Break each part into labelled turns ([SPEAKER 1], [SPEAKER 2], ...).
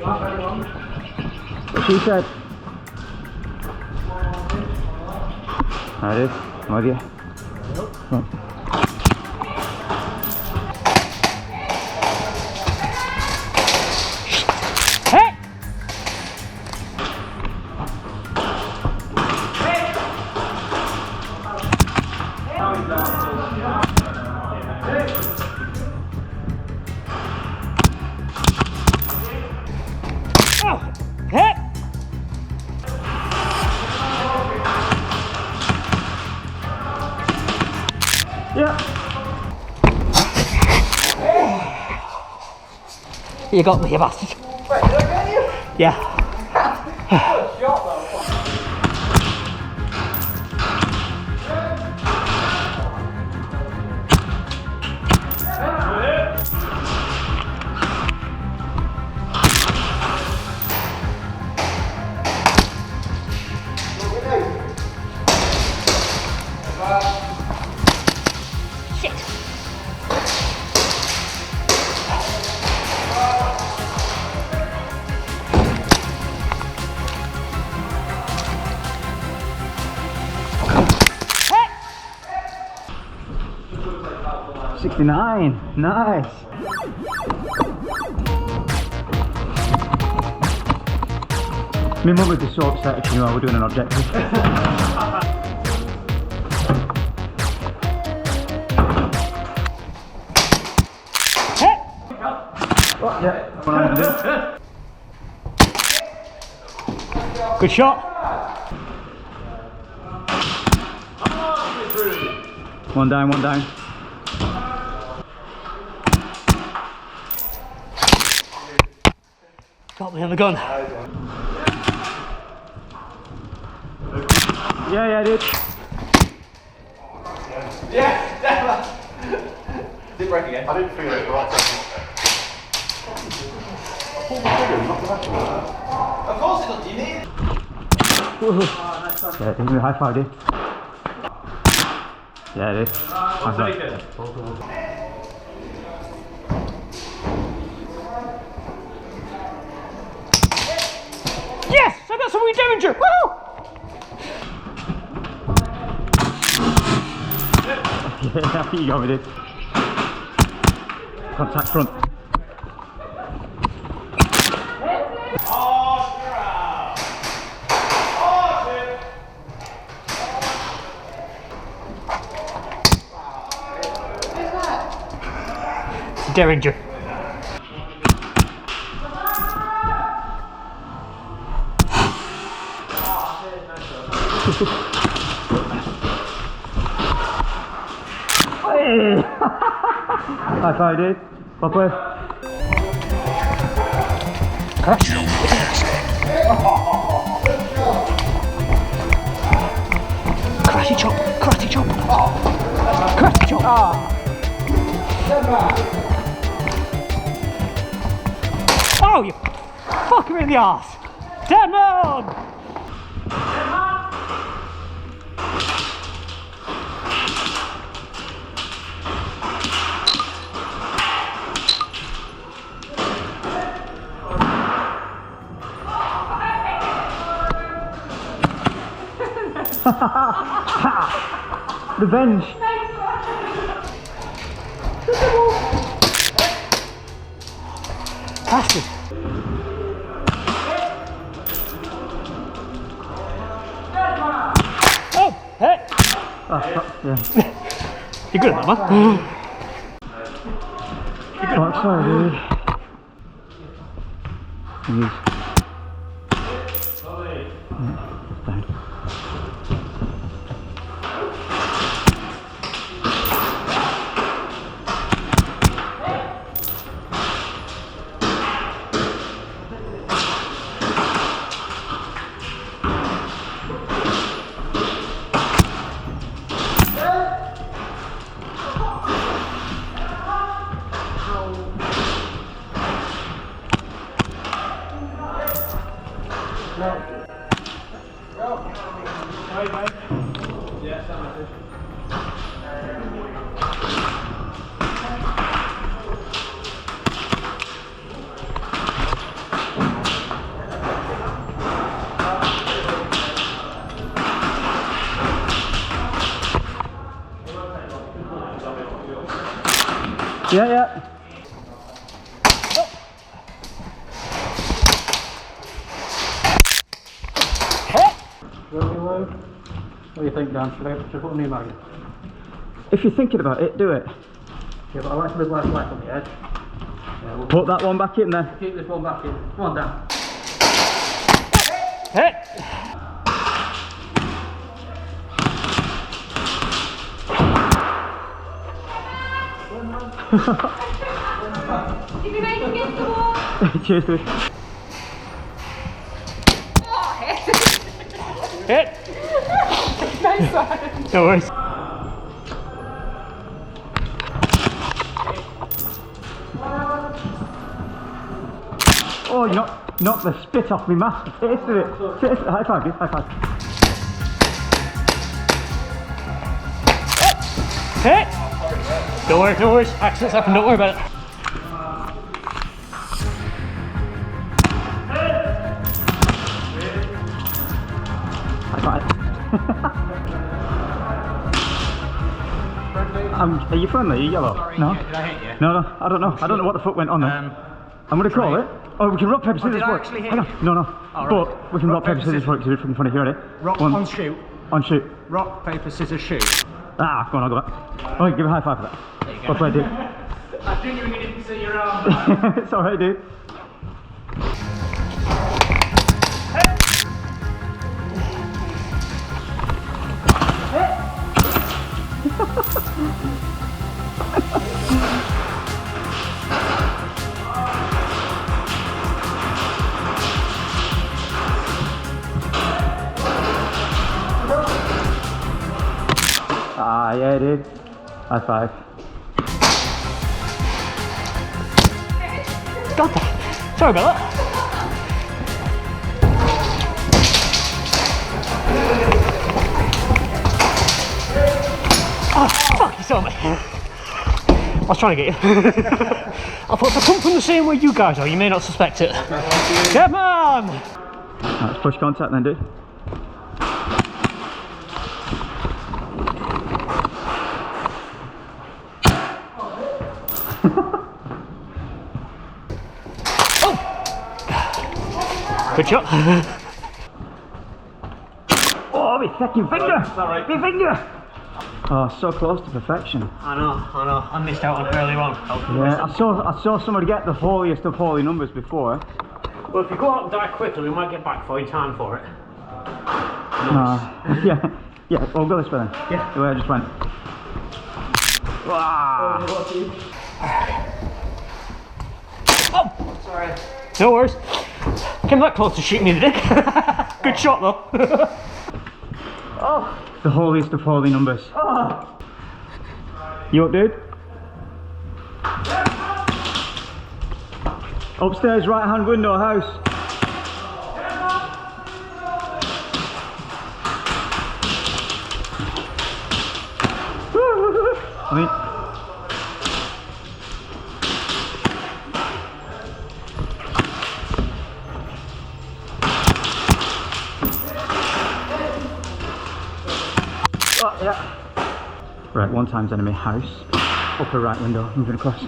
[SPEAKER 1] What she said. There it is. I'm with you. Come on. Hey! Oh! Hey! Yeah. You got me, you bastard.
[SPEAKER 2] Wait, did I get you?
[SPEAKER 1] Yeah.
[SPEAKER 2] Shot though.
[SPEAKER 1] Shit. Hey! 69. Nice. My mum was just so upset if she knew I was doing an objective. Hey! Oh, yeah. Good shot. One down, one down. Got me on the gun. Yeah, I did.
[SPEAKER 2] Yeah, did break again. I didn't feel it right second. Of course it does, you need it.
[SPEAKER 1] Yeah, give me a high five, dude. Yeah, it is.
[SPEAKER 2] I'll take it.
[SPEAKER 1] Yes! I got some derringer! Woo! Yeah, I think you got me, dude. Contact front. Derringer. Hey! High five, dude. Well played. Karate chop. Karate chop. Karate chop. Oh, you fuck him in the arse. Dead man! Revenge. Bastard. Oh, hey. Oh, yeah. You're good at that, man. Oh, sorry, dude. Down.
[SPEAKER 3] Yeah, yeah.
[SPEAKER 1] What do you think, Dan? Should I put a new mag in?
[SPEAKER 3] If you're thinking about it, do it.
[SPEAKER 1] Yeah, but I like to live life on the edge. Yeah, we'll
[SPEAKER 3] Put that one back in there.
[SPEAKER 1] keep this one back in. Come on, Dan. Hit!
[SPEAKER 4] Keep your face against the wall.
[SPEAKER 3] Cheers, dude.
[SPEAKER 4] Oh, hit.
[SPEAKER 1] Hit!
[SPEAKER 4] Nice one.
[SPEAKER 1] No worries.
[SPEAKER 3] Oh, you knocked the spit off me mask. Tasted it. Tasted it. High five, dude. High five.
[SPEAKER 1] Hit! Don't worry, no worries. Accidents happen, don't worry about it.
[SPEAKER 3] High five. Are you friendly? Are you yellow? No?
[SPEAKER 5] Did I hit you?
[SPEAKER 3] No, I don't know. I don't know what the fuck went on there. I'm going to call it. Oh, we can rock, paper, scissors,
[SPEAKER 5] did I
[SPEAKER 3] work.
[SPEAKER 5] actually hit
[SPEAKER 3] Hang on.
[SPEAKER 5] you?
[SPEAKER 3] No.
[SPEAKER 5] Oh,
[SPEAKER 3] but
[SPEAKER 5] right.
[SPEAKER 3] we can rock, paper, scissors, work. So from 20 here, ready?
[SPEAKER 5] Rock,
[SPEAKER 3] One.
[SPEAKER 5] on shoot.
[SPEAKER 3] On shoot.
[SPEAKER 5] Rock, paper, scissors, shoot.
[SPEAKER 3] Ah, go on, I'll go back. Oh, give a high five for that.
[SPEAKER 5] There you go.
[SPEAKER 3] What's right, dude?
[SPEAKER 5] I genuinely didn't see your arm.
[SPEAKER 3] It's alright, dude. Ah, yeah, dude. High five.
[SPEAKER 1] God damn. Sorry about that. Oh, fuck, you saw me. I was trying to get you. I thought if I come from the same way you guys are, you may not suspect it. Come on!
[SPEAKER 3] Let's push contact then, dude.
[SPEAKER 1] Good shot.
[SPEAKER 3] Oh, my fucking finger!
[SPEAKER 1] Sorry.
[SPEAKER 3] My finger! Oh, so close to perfection.
[SPEAKER 1] I know. I missed out on early on.
[SPEAKER 3] Yeah, I saw somebody get the holiest of holy numbers before.
[SPEAKER 1] Well, if you go out and die quickly, we might get back for in time for it.
[SPEAKER 3] Yeah, we'll go this way then.
[SPEAKER 1] Yeah.
[SPEAKER 3] The way I just went. Wow.
[SPEAKER 1] Oh! Sorry. No worries. Came that close to shooting me in the dick. Good shot though. Oh.
[SPEAKER 3] The holiest of holy numbers.
[SPEAKER 1] Oh.
[SPEAKER 3] You up, dude? Upstairs, right hand window, house. I mean, oh, yeah. Right, one times enemy house. Upper right window, moving across.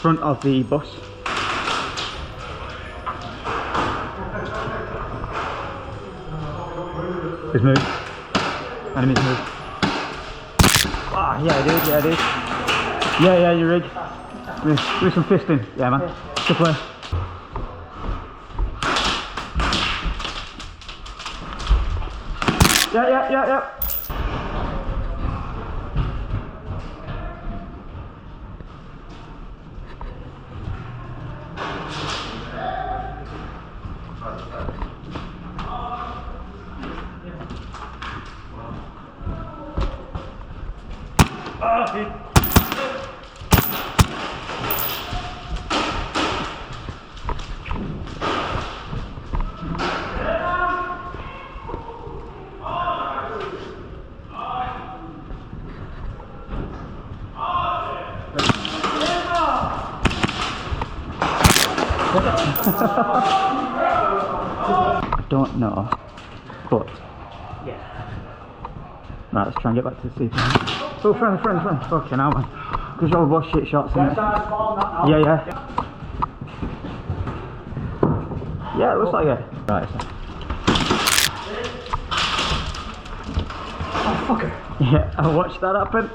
[SPEAKER 3] Front of the bus. He's moved. Enemy's moved. Ah, yeah, dude, yeah, dude. Yeah, you rig. Do some fisting. Yeah, man. Good play. Yeah. I don't know, but
[SPEAKER 1] Yeah.
[SPEAKER 3] right, let's try and get back to the sleeping. Oh, friend. Fucking hell, man. Because you're all both shit shots, innit? Yeah. Yeah, it looks like it. Right, so.
[SPEAKER 1] Oh, fucker.
[SPEAKER 3] Yeah, I watched that happen.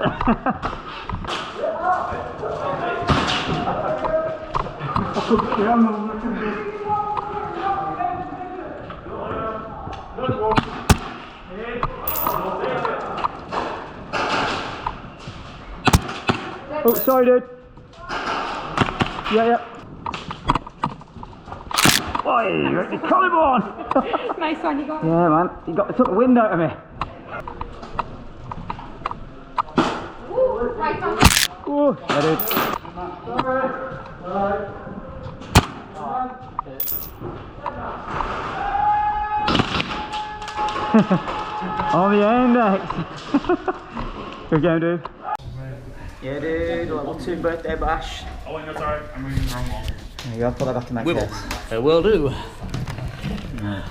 [SPEAKER 3] Oh, sorry, dude. Yeah. Oi, you're at the collarbone.
[SPEAKER 4] Nice one, you got it.
[SPEAKER 3] Yeah, man. You took the wind out of me.
[SPEAKER 4] Ooh, right on.
[SPEAKER 3] Oh, yeah, dude. On the index. Good game, dude. Yeah, dude. Level 2 birthday bash.
[SPEAKER 2] Oh, that's alright. I'm reading the wrong one.
[SPEAKER 3] There you go. Put that back in that case.
[SPEAKER 1] Will do.
[SPEAKER 3] Right.